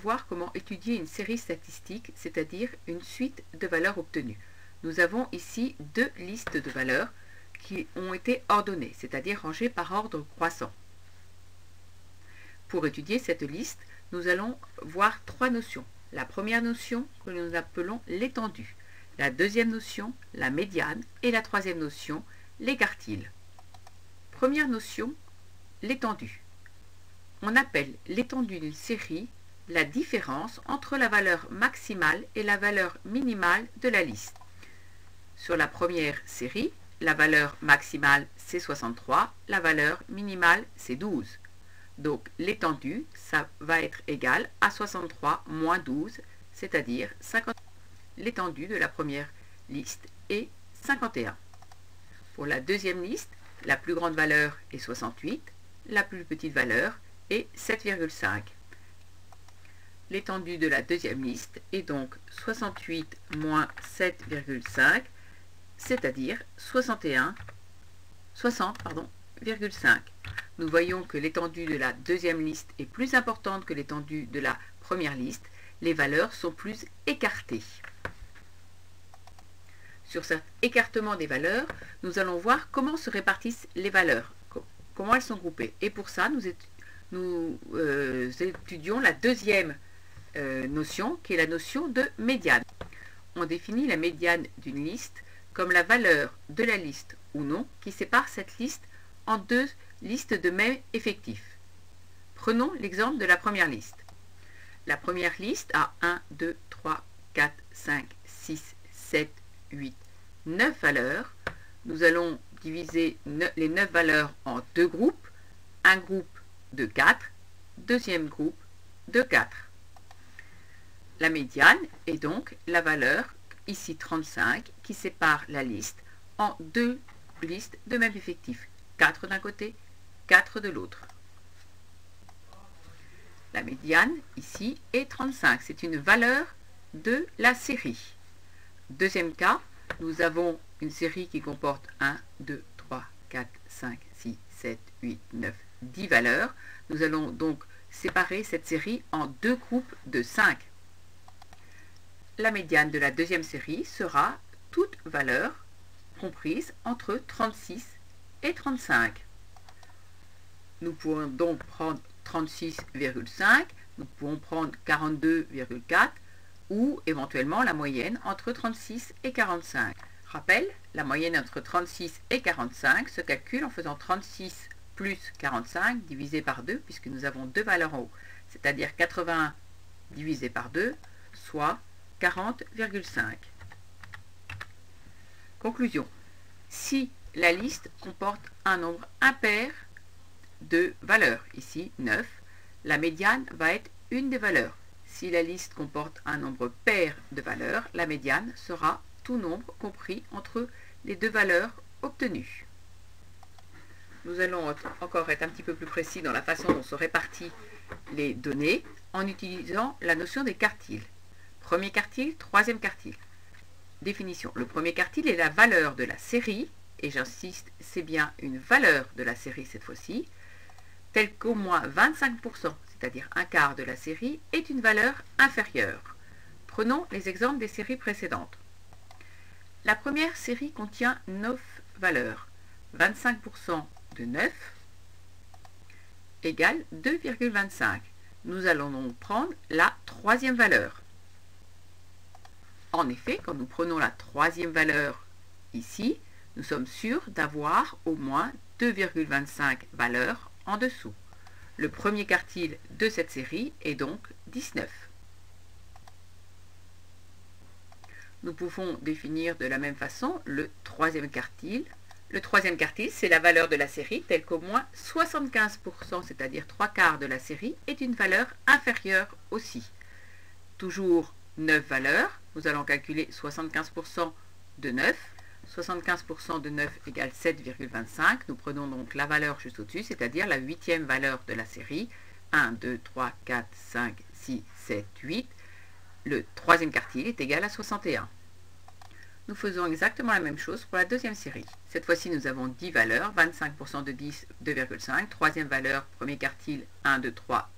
voir comment étudier une série statistique, c'est-à-dire une suite de valeurs obtenues. Nous avons ici deux listes de valeurs qui ont été ordonnées, c'est-à-dire rangées par ordre croissant. Pour étudier cette liste, nous allons voir trois notions. La première notion que nous appelons l'étendue, la deuxième notion, la médiane, et la troisième notion, l'écartile. Première notion, l'étendue. On appelle l'étendue d'une série la différence entre la valeur maximale et la valeur minimale de la liste. Sur la première série, la valeur maximale c'est 63, la valeur minimale c'est 12. Donc l'étendue, ça va être égal à 63 moins 12, c'est-à-dire 50. L'étendue de la première liste est 51. Pour la deuxième liste, la plus grande valeur est 68, la plus petite valeur est 7,5. L'étendue de la deuxième liste est donc 68 moins 7,5, c'est-à-dire 60,5. Nous voyons que l'étendue de la deuxième liste est plus importante que l'étendue de la première liste. Les valeurs sont plus écartées. Sur cet écartement des valeurs, nous allons voir comment se répartissent les valeurs, comment elles sont groupées. Et pour ça, nous étudions la deuxième notion, qui est la notion de médiane. On définit la médiane d'une liste comme la valeur de la liste ou non qui sépare cette liste en deux listes de même effectif. Prenons l'exemple de la première liste. La première liste a 1, 2, 3, 4, 5, 6, 7, 8, 9 valeurs. Nous allons diviser les 9 valeurs en deux groupes. Un groupe de 4, deuxième groupe de 4. La médiane est donc la valeur, ici 35, qui sépare la liste en deux listes de même effectif. 4 d'un côté, 4 de l'autre. La médiane, ici, est 35. C'est une valeur de la série. Deuxième cas, nous avons une série qui comporte 1, 2, 3, 4, 5, 6, 7, 8, 9, 10 valeurs. Nous allons donc séparer cette série en deux groupes de 5. La médiane de la deuxième série sera toute valeur comprise entre 36 et 35. Nous pouvons donc prendre 36,5, nous pouvons prendre 42,4 ou éventuellement la moyenne entre 36 et 45. Rappel, la moyenne entre 36 et 45 se calcule en faisant 36 plus 45 divisé par 2 puisque nous avons deux valeurs en haut, c'est-à-dire 80 divisé par 2, soit 40,5. Conclusion. Si la liste comporte un nombre impair de valeurs, ici 9, la médiane va être une des valeurs. Si la liste comporte un nombre pair de valeurs, la médiane sera tout nombre compris entre les deux valeurs obtenues. Nous allons encore être un petit peu plus précis dans la façon dont se répartissent les données en utilisant la notion des quartiles. Premier quartile, troisième quartile. Définition. Le premier quartile est la valeur de la série, et j'insiste, c'est bien une valeur de la série cette fois-ci, telle qu'au moins 25%, c'est-à-dire un quart de la série, est une valeur inférieure. Prenons les exemples des séries précédentes. La première série contient 9 valeurs. 25% de 9 égale 2,25. Nous allons donc prendre la troisième valeur. En effet, quand nous prenons la troisième valeur ici, nous sommes sûrs d'avoir au moins 2,25 valeurs en dessous. Le premier quartile de cette série est donc 19. Nous pouvons définir de la même façon le troisième quartile. Le troisième quartile, c'est la valeur de la série telle qu'au moins 75%, c'est-à-dire 3 quarts de la série, est une valeur inférieure aussi. Toujours 9 valeurs, nous allons calculer 75% de 9. 75% de 9 égale 7,25. Nous prenons donc la valeur juste au-dessus, c'est-à-dire la huitième valeur de la série. 1, 2, 3, 4, 5, 6, 7, 8. Le troisième quartile est égal à 61. Nous faisons exactement la même chose pour la deuxième série. Cette fois-ci, nous avons 10 valeurs, 25% de 10, 2,5. Troisième valeur, premier quartile, 1, 2, 3,